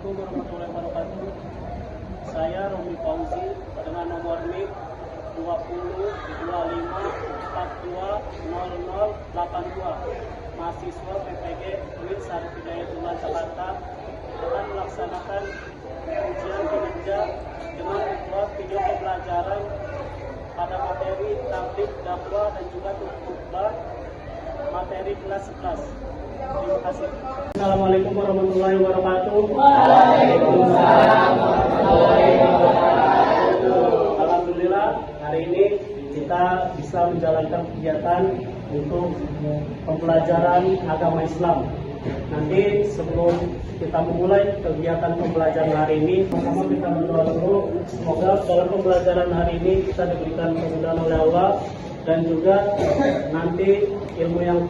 Assalamualaikum warahmatullahi wabarakatuh. Saya Romi Fauzi dengan nomor NIK 2025420082, mahasiswa PPG UIN Syarif Hidayatullah Jakarta, akan melaksanakan ujian kinerja dengan membuat video pembelajaran pada materi tabligh, dakwah dan juga khutbah materi kelas 11. Terima kasih. Assalamualaikum warahmatullahi wabarakatuh. Waalaikumsalam warahmatullahi wabarakatuh. Alhamdulillah, hari ini kita bisa menjalankan kegiatan untuk pembelajaran agama Islam. Nanti sebelum kita memulai kegiatan pembelajaran hari ini, pertama kita berdoa dulu. Semoga dalam pembelajaran hari ini kita diberikan kemudahan oleh Allah, dan juga nanti ilmu yang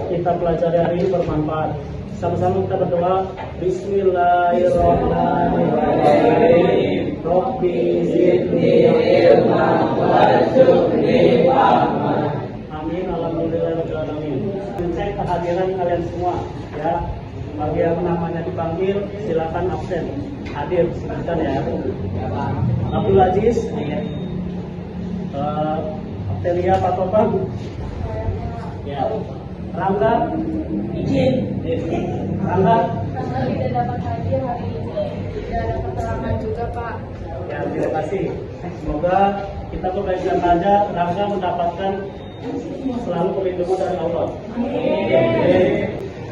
kita pelajari hari ini bermanfaat. Sama-sama kita berdoa. Bismillahirrahmanirrahim. Rabbi zidni ilman warzuqni fahman. Amin. Alhamdulillahirabbil alamin. Saya kehadiran kalian semua, ya. Bagi yang namanya dipanggil, silakan absen. Hadir, silakan ya. Abdul Aziz, Telia Patopan, ya. Rangga, izin. Rangga tidak dapat hadir hari ini, tidak ada keterangan juga, Pak. Ya, terima kasih. Semoga kita berbaikan saja, Rangga mendapatkan selalu perlindungan dari Allah.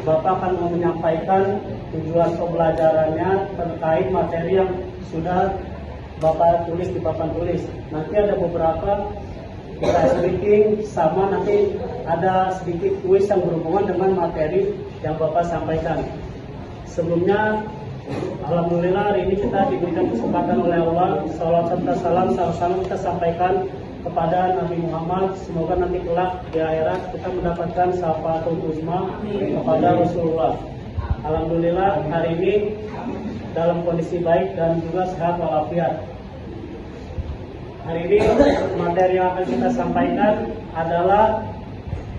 Bapak akan menyampaikan tujuan pembelajarannya terkait materi yang sudah Bapak tulis di papan tulis. Nanti ada beberapa kita speaking, sama nanti ada sedikit kuis yang berhubungan dengan materi yang Bapak sampaikan. Sebelumnya, alhamdulillah hari ini kita diberikan kesempatan oleh Allah. Salawat serta salam sama-sama kita sampaikan kepada Nabi Muhammad. Semoga nanti kelak di akhirat kita mendapatkan syafaatul uzma kepada Rasulullah. Alhamdulillah hari ini dalam kondisi baik dan juga sehat walafiat. Hari ini materi yang akan kita sampaikan adalah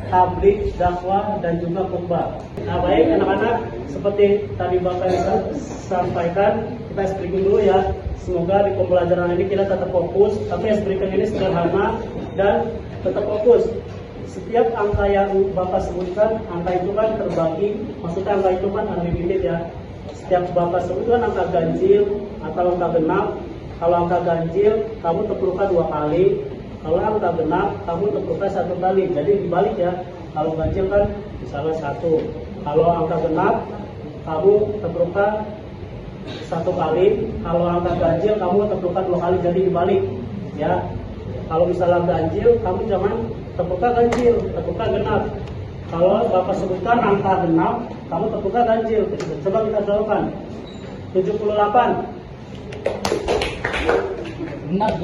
tabligh, dakwah dan juga khutbah. Nah, baik anak-anak, seperti tadi Bapak sampaikan, kita speaking dulu ya. Semoga di pembelajaran ini kita tetap fokus, tapi yang speaking ini sederhana dan tetap fokus. Setiap angka yang Bapak sebutkan, angka itu kan terbagi, maksudnya angka itu kan unlimited ya. Setiap Bapak sebutkan angka ganjil atau angka genap. Kalau angka ganjil, kamu tepurkan 2 kali. Kalau angka genap, kamu tepurkan 1 kali. Jadi dibalik ya. Kalau ganjil kan misalnya 1. Kalau angka genap, kamu tepurkan 1 kali. Kalau angka ganjil, kamu tepurkan 2 kali. Jadi dibalik ya. Kalau misalnya ganjil, kamu jangan tepurkan ganjil, tepurkan genap. Kalau Bapak sebutkan angka genap, kamu tepurkan ganjil. Coba kita cobakan. 78. Benar.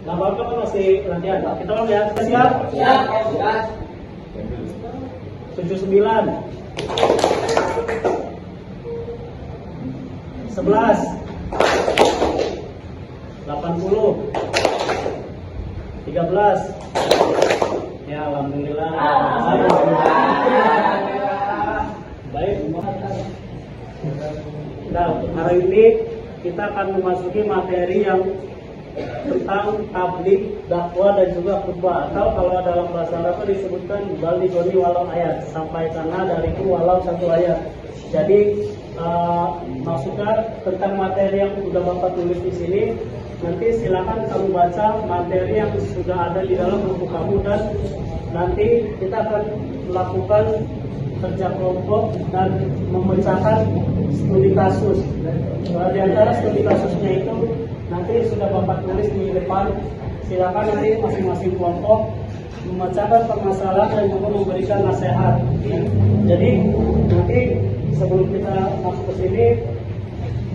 Nah, Bapak kan masih latihan. Kita ulang ya. Kita siap? Siap. 79. 11. 80. 13. Ya, alhamdulillah. Baik. Nah, hari ini kita akan memasuki materi yang tentang tabligh, dakwah dan juga khutbah, atau kalau dalam bahasa Arab disebutkan balighoni walau ayat, sampaikanlah dariku walau 1 ayat. Jadi maksudnya tentang materi yang sudah Bapak tulis di sini, nanti silakan kamu baca materi yang sudah ada di dalam buku kamu, dan nanti kita akan melakukan kerja kelompok dan memecahkan studi kasus. Di antara studi kasusnya itu nanti sudah Bapak tulis di depan. Silakan nanti masing-masing kelompok memecahkan permasalahan dan juga memberikan nasihat. Jadi nanti sebelum kita masuk ke sini,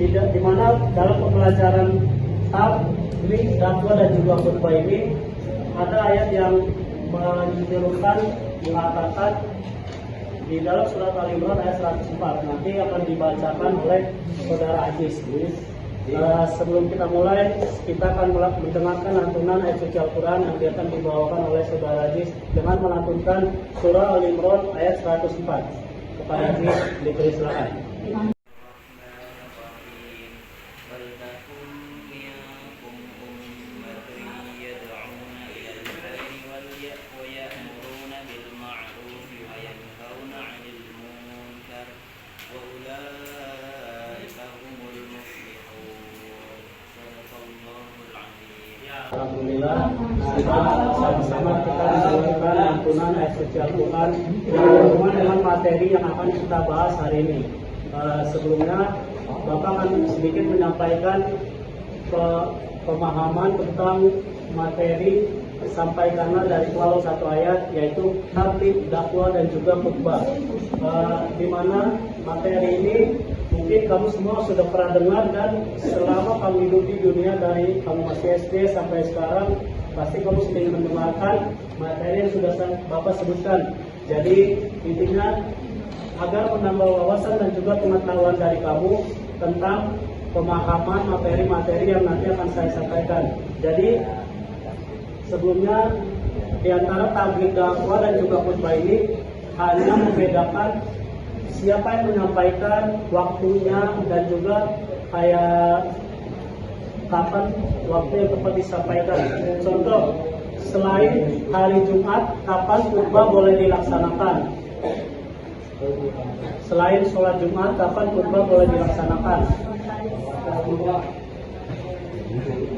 di mana dalam pembelajaran tabligh, dakwah dan juga khutbah ini ada ayat yang menyerukan, mengatakan di dalam surat Al-Imran ayat 104. Nanti akan dibacakan oleh Saudara Aziz. Sebelum kita mulai, kita akan mendengarkan lantunan ayat suci Al-Quran yang akan dibawakan oleh Saudara Aziz dengan melantunkan surah Al-Imran ayat 104. Pak Haji dipersilakan. Alhamdulillah, sama-sama kita melakukan lantunan ayat suci Al-Quran yang berhubungan dengan materi yang akan kita bahas hari ini. Sebelumnya, Bapak akan sedikit menyampaikan pemahaman tentang materi sampaikanlah dari walau satu ayat, yaitu khatib, dakwah, dan juga khutbah. Di mana materi ini mungkin kamu semua sudah pernah dengar, dan selama kamu hidup di dunia dari kamu masih SD sampai sekarang pasti kamu sering mendengarkan materi yang sudah Bapak sebutkan. Jadi intinya agar menambah wawasan dan juga pengetahuan dari kamu tentang pemahaman materi-materi yang nanti akan saya sampaikan. Jadi sebelumnya di antara tabligh, dakwah, dan juga khutbah ini hanya membedakan siapa yang menyampaikan, waktunya, dan juga kayak kapan waktu yang tepat disampaikan. Contoh, selain hari Jumat, kapan khutbah boleh dilaksanakan? Selain sholat Jumat, kapan khutbah boleh dilaksanakan?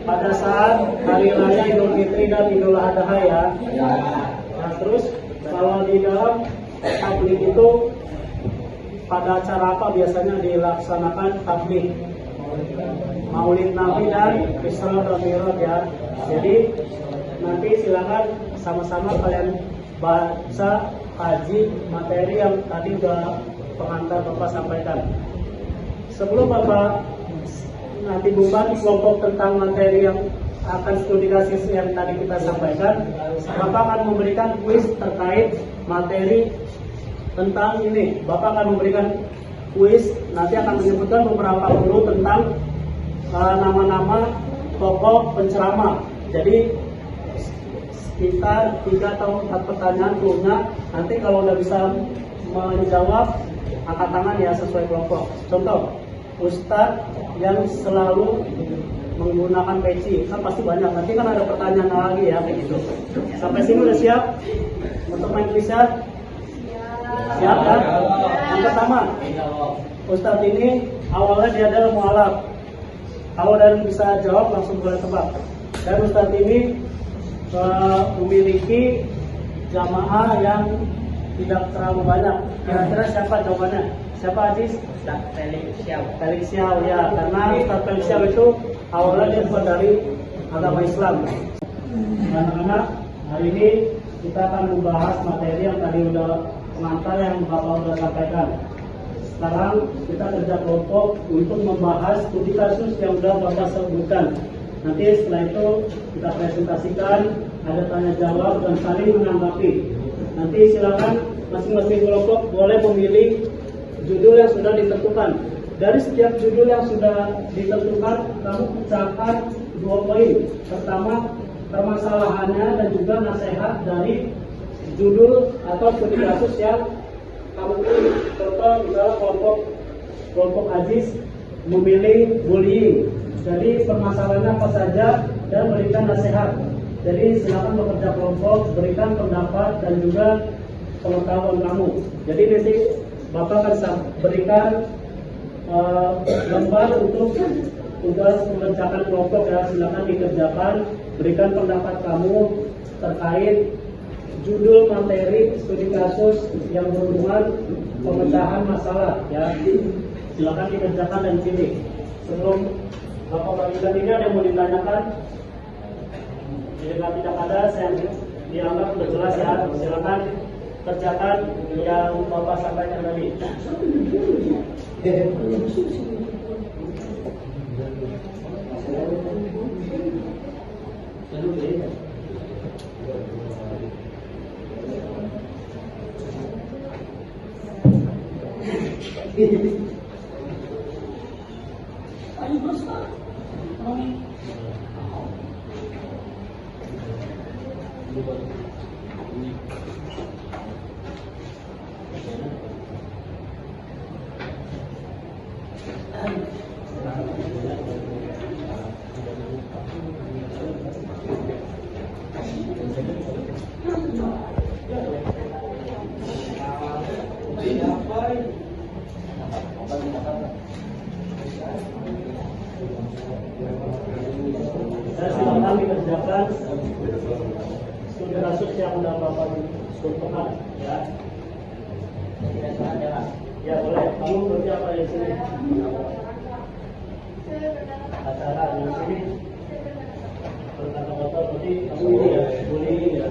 Pada saat hari raya Idul Fitri dan Idul Adha ya. Nah, terus kalau di dalam tabligh itu pada acara apa biasanya dilaksanakan tabligh? Maulid Nabi dan Isra dan Mi'raj ya. Jadi nanti silakan sama-sama kalian baca haji materi yang tadi sudah pengantar Bapak sampaikan. Sebelum Bapak nanti bukan kelompok tentang materi yang akan studi kasus yang tadi kita sampaikan, Bapak akan memberikan kuis terkait materi tentang ini. Bapak akan memberikan kuis, nanti akan menyebutkan beberapa dulu tentang nama-nama tokoh penceramah. Jadi sekitar 3 atau 4 pertanyaan punya. Nanti kalau udah bisa menjawab, angkat tangan ya sesuai kelompok. Contoh, Ustadz yang selalu menggunakan peci, kan pasti banyak. Nanti kan ada pertanyaan lagi ya kayak gitu. Sampai sini udah siap untuk main kuisnya? Siap kan? Yang pertama, Ustadz ini awalnya dia adalah mualaf. Kalau dan bisa jawab langsung boleh tebak. Dan Ustadz ini memiliki jamaah yang tidak terlalu banyak. Kira-kira siapa jawabannya? Siapa Aziz? Felix Xiao ya, karena Ustadz Felix Xiao itu awalnya dia bukan dari agama Islam. Anak-anak, hari ini kita akan membahas materi yang tadi udah pengantar yang Bapak sudah sampaikan. Sekarang kita kerja kelompok untuk membahas studi kasus yang sudah Bapak sebutkan. Nanti setelah itu kita presentasikan, ada tanya jawab dan saling menanggapi. Nanti silakan masing-masing kelompok boleh memilih judul yang sudah ditentukan. Dari setiap judul yang sudah ditentukan, kamu pecahkan 2 poin. Pertama, permasalahannya dan juga nasihat dari judul atau studi kasus yang kamu pilih. Contoh misalnya kelompok Aziz memilih bullying. Jadi permasalahannya apa saja dan berikan nasihat. Jadi silakan bekerja kelompok, berikan pendapat dan juga pengetahuan kamu. Jadi nanti Bapak akan berikan lembar untuk tugas mengerjakan kelompok ya. Silakan dikerjakan, berikan pendapat kamu terkait judul materi studi kasus yang berhubungan pemecahan masalah ya. Silakan dikerjakan dan pilih. Sebelum Bapak bagikan ini ada yang mau ditanyakan? Jika tidak ada, saya dianggap sudah jelas ya. Silakan kerjakan yang Bapak sampaikan tadi. Saya silakan dikerjakan studi kasus yang udah Bapak contohkan ya. Ya boleh, kamu kerja apa di sini? Acara di sini. Berkata motor, berarti kamu ini ya, boleh ini ya.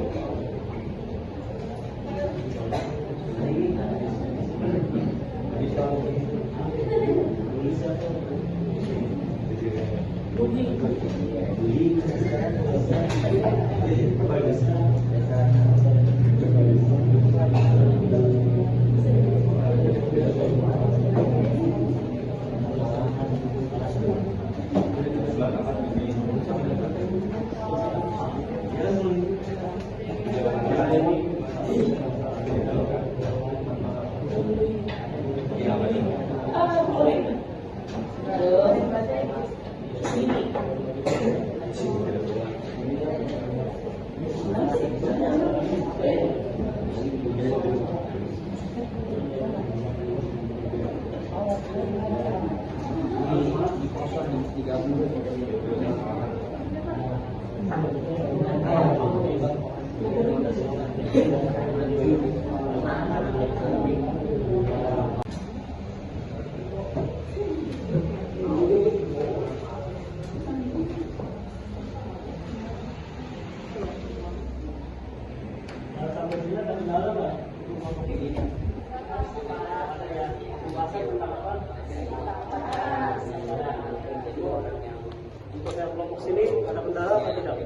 Untuk yang kelompok sini ada kendala atau tidak?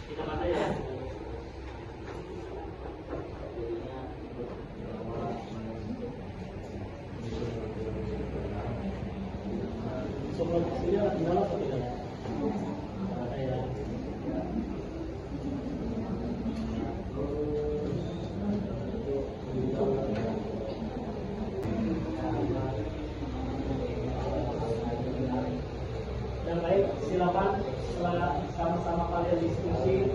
Tidak ada ya. Untuk kelompok sini ada kendala atau tidak? Tidak ada ya. Yang baik, silakan setelah sama-sama kalian diskusi,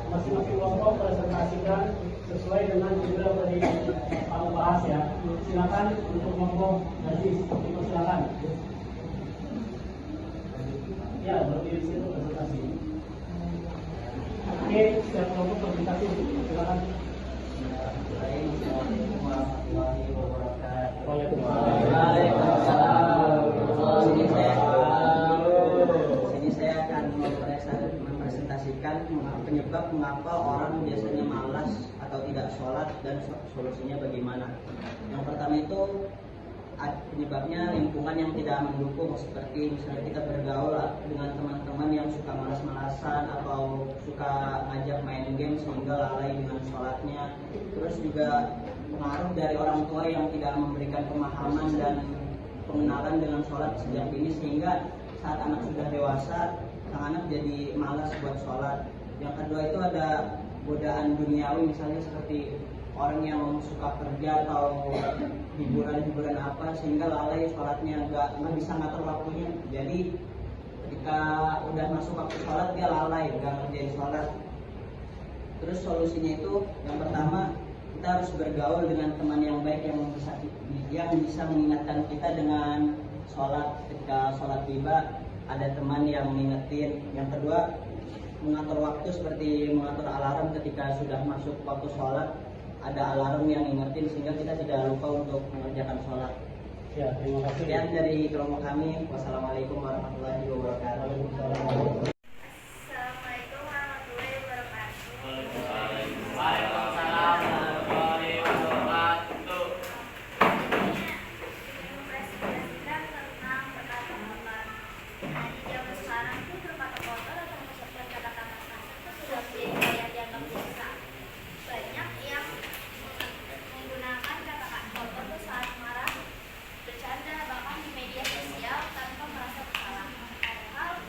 masing-masing kelompok presentasikan sesuai dengan judul tadi kamu bahas ya. Silakan untuk kelompok Aziz, silakan. Ya, berdiri di situ presentasi. Oke, setiap kelompok presentasi, silakan. Sini saya akan mempresentasikan penyebab mengapa orang biasanya malas atau tidak sholat dan solusinya bagaimana. Yang pertama itu penyebabnya lingkungan yang tidak mendukung, seperti misalnya kita bergaul dengan teman-teman yang suka malas-malasan atau suka ngajak main game sehingga lalai dengan sholatnya. Terus juga pengaruh dari orang tua yang tidak memberikan pemahaman dan pengenalan dengan sholat sejak dini, sehingga saat anak sudah dewasa sang anak jadi malas buat sholat. Yang kedua itu ada godaan duniawi, misalnya seperti orang yang suka kerja atau hiburan apa sehingga lalai sholatnya, nggak bisa ngatur waktunya. Jadi ketika udah masuk waktu sholat dia lalai, nggak ngerjain sholat. Terus solusinya itu yang pertama, kita harus bergaul dengan teman yang baik yang bisa mengingatkan kita dengan sholat. Ketika sholat tiba ada teman yang mengingetin. Yang kedua, mengatur waktu seperti mengatur alarm ketika sudah masuk waktu sholat. Ada alarm yang ingetin sehingga kita tidak lupa untuk mengerjakan sholat. Ya, terima kasih. Sekian dari kelompok kami. Wassalamualaikum warahmatullahi wabarakatuh. Assalamualaikum warahmatullahi wabarakatuh. Presentasikan tentang perkataan kotor. Nah, di zaman sekarang itu berkata kotor atau mengucapkan kata-kata kasar itu sudah menjadi hal yang dianggap biasa. Banyak yang menggunakan kata-kata kotor itu saat marah, bercanda, bahkan di media sosial tanpa merasa bersalah. Padahal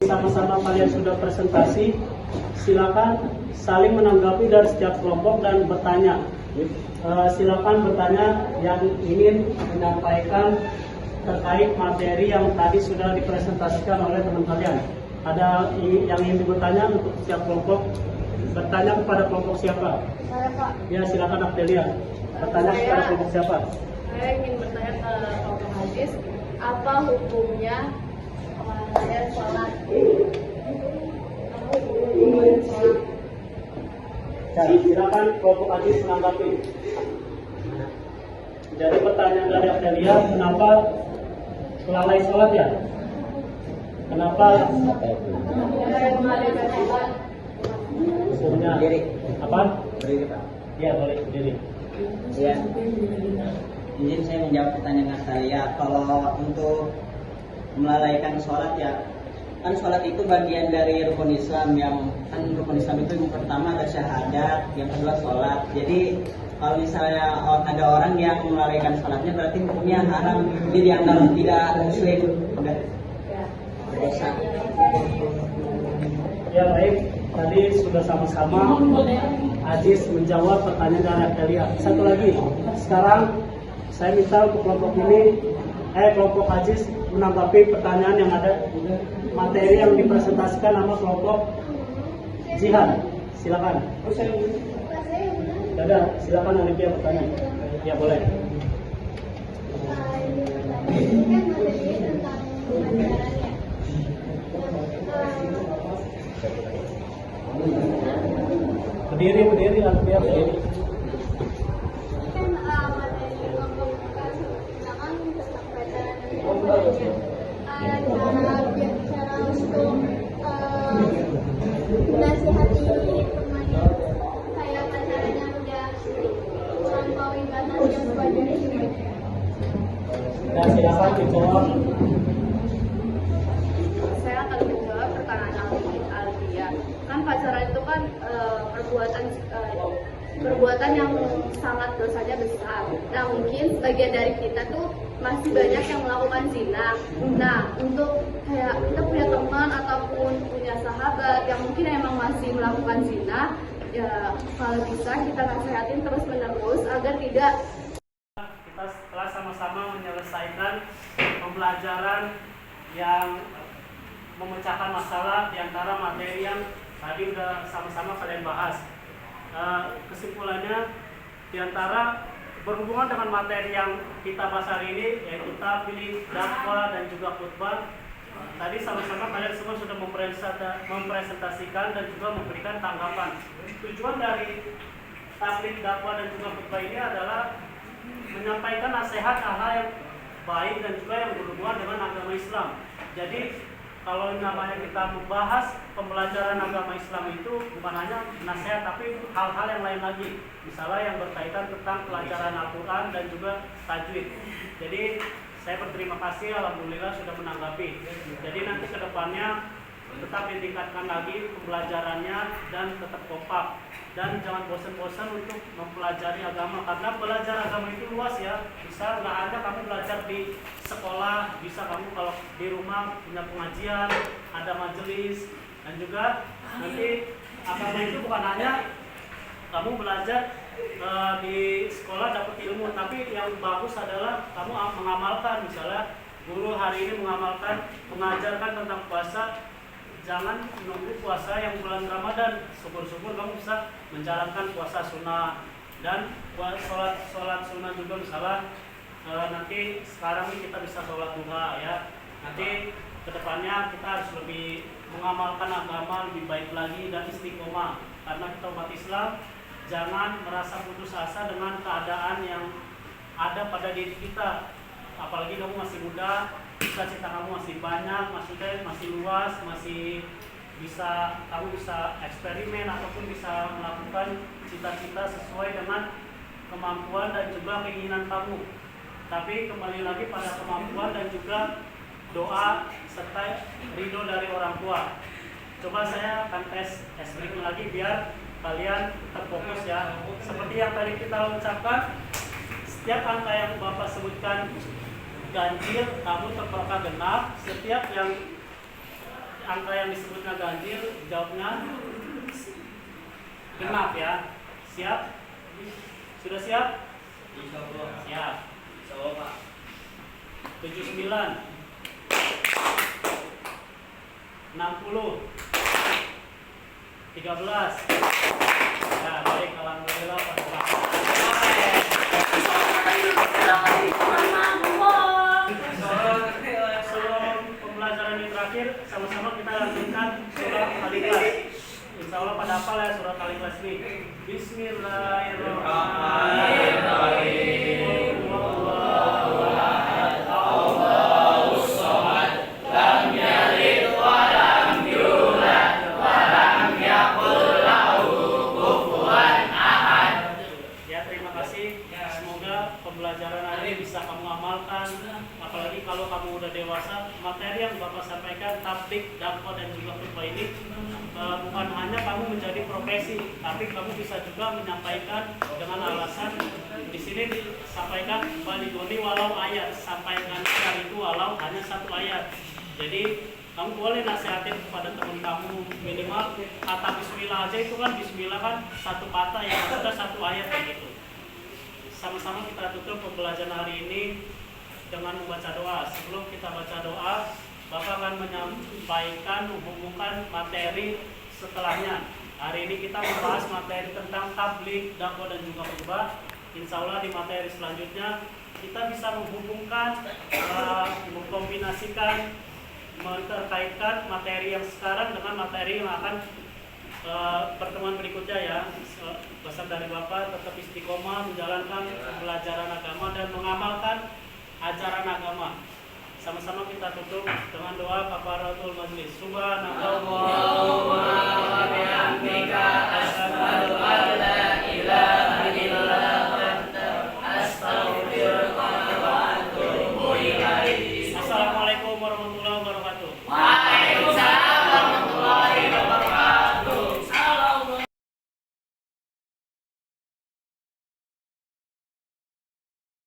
sama-sama kalian sudah presentasi, silakan saling menanggapi dari setiap kelompok dan bertanya. Silakan bertanya yang ingin menyampaikan terkait materi yang tadi sudah dipresentasikan oleh teman kalian. Ada yang ingin bertanya untuk setiap kelompok? Bertanya kepada kelompok siapa? Saya Pak, Ya, silakan Apdelia. Bertanya kepada kelompok siapa? saya ingin bertanya ke kelompok hadis, apa hukumnya saya sholat? Apa hukumnya sholat? Ya, silakan kelompok hadis menanggapi. Jadi pertanyaan dari Apdelia, kenapa lalai sholat ya? Kenapa Saya mengadakan sholat. hukumnya Berdiri. apa? Berdiri, Pak. Ya, boleh berdiri. Iya. Izin saya menjawab pertanyaan Natalia. Kalau untuk melalaikan sholat ya, kan sholat itu bagian dari rukun Islam. Yang kan rukun Islam itu yang pertama ada syahadat, yang kedua sholat. Jadi kalau misalnya ada orang yang melalaikan sholatnya berarti hukumnya haram, jadi dianggap tidak muslim, udah dosa. Ya, baik. Tadi sudah sama-sama Aziz menjawab pertanyaan dari Apdelia. Satu lagi, sekarang saya minta untuk kelompok ini, kelompok Aziz menanggapi pertanyaan yang ada materi yang dipresentasikan nama kelompok Jihad. Silakan. Dadah, silakan Olivia bertanya. Ya, boleh. Ini kan materinya tentang pelajaran ya. Berdiri, Olivia berdiri. Kan materi kelompok misalkan tentang pelajaran dan sebagainya. Cara untuk menasihati temannya kayak pacaran yang udah melampaui batas yang sewajarnya gimana? Dan silakan dijawab. Saya akan menjawab pertanyaan Alvia. Kan pacaran itu kan perbuatan yang sangat dosanya besar. Nah, mungkin sebagian dari kita tuh masih banyak yang melakukan zina. Nah, untuk kayak kita punya teman ataupun punya sahabat yang mungkin emang masih melakukan zina, ya kalau bisa kita nasihatin terus menerus agar tidak. Kita setelah sama-sama menyelesaikan pembelajaran yang memecahkan masalah di antara materi yang tadi udah sama-sama kalian bahas. Kesimpulannya, di antara berhubungan dengan materi yang kita bahas hari ini, yaitu tabligh, dakwah, dan juga khutbah, tadi sama-sama kalian semua sudah mempresentasikan dan juga memberikan tanggapan. Tujuan dari tabligh, dakwah, dan juga khutbah ini adalah menyampaikan nasihat hal-hal yang baik dan juga yang berhubungan dengan agama Islam. Jadi kalau namanya kita membahas pembelajaran agama Islam itu bukan hanya nasihat tapi hal-hal yang lain lagi. Misalnya yang berkaitan tentang pelajaran Al-Quran dan juga tajwid. Jadi saya berterima kasih, alhamdulillah sudah menanggapi. Jadi nanti ke depannya tetap ditingkatkan lagi pembelajarannya dan tetap kompak. Dan jangan bosan-bosan untuk mempelajari agama, karena belajar agama itu luas ya. Bisa nggak ada kamu belajar di sekolah, bisa kamu kalau di rumah punya pengajian, ada majelis, dan juga nanti agama itu bukan hanya kamu belajar di sekolah dapat ilmu, tapi yang bagus adalah kamu mengamalkan. Misalnya guru hari ini mengajarkan tentang puasa. Jangan menunggu puasa yang bulan Ramadan. Syukur-syukur kamu bisa menjalankan puasa sunnah dan sholat sunnah juga. Misalnya nanti sekarang ini kita bisa sholat duha ya. Nanti kedepannya kita harus lebih mengamalkan agama lebih baik lagi dan istiqomah. Karena kita umat Islam, jangan merasa putus asa dengan keadaan yang ada pada diri kita. Apalagi kamu masih muda, cita-cita kamu masih banyak, maksudnya masih luas, kamu bisa eksperimen ataupun bisa melakukan cita-cita sesuai dengan kemampuan dan juga keinginan kamu. Tapi kembali lagi pada kemampuan dan juga doa serta ridho dari orang tua. Coba saya akan tes breaking lagi biar kalian terfokus ya. Seperti yang tadi kita ucapkan, setiap angka yang Bapak sebutkan ganjil, kamu terpakai genap. Setiap yang angka yang disebutnya ganjil, jawabnya genap ya. Siap? Sudah siap? Siap. 79 60 13. Ya, baik, alhamdulillah sebelum pembelajaran ini terakhir, sama-sama kita lanjutkan surat Al-Ikhlas. Insya Allah pada hafal ya surat Al-Ikhlas ini. Bismillahirrahmanirrahim. Wallahu ahad, Allahus samad, lam yalid wa lam yulad wa lam yakul lahu kufuwan ahad. Ya, terima kasih. Semoga pembelajaran hari ini bisa kamu amalkan. Apalagi kalau kamu udah dewasa, materi yang Bapak sampaikan, tablik, dakwah dan juga khutbah ini bukan hanya kamu menjadi profesi, tapi kamu bisa juga menyampaikan dengan alasan di sini disampaikan baligoni walau ayat, sampaikan itu walau hanya satu ayat. Jadi kamu boleh nasihatin kepada teman kamu, minimal kata bismillah aja, itu kan bismillah kan satu kata yang sudah satu ayat kayak gitu. Sama-sama kita tutup pembelajaran hari ini dengan membaca doa. Sebelum kita baca doa, Bapak akan menyampaikan, menghubungkan materi setelahnya. Hari ini kita membahas materi tentang tablik, dakwah dan juga khutbah. Insya Allah di materi selanjutnya kita bisa menghubungkan, mengkombinasikan, menterkaitkan materi yang sekarang dengan materi yang akan pertemuan berikutnya ya. Pesan dari Bapak tetap istiqomah menjalankan pembelajaran agama dan mengamalkan ajaran agama. Sama-sama kita tutup dengan doa kafaratul majlis. Subhanallah.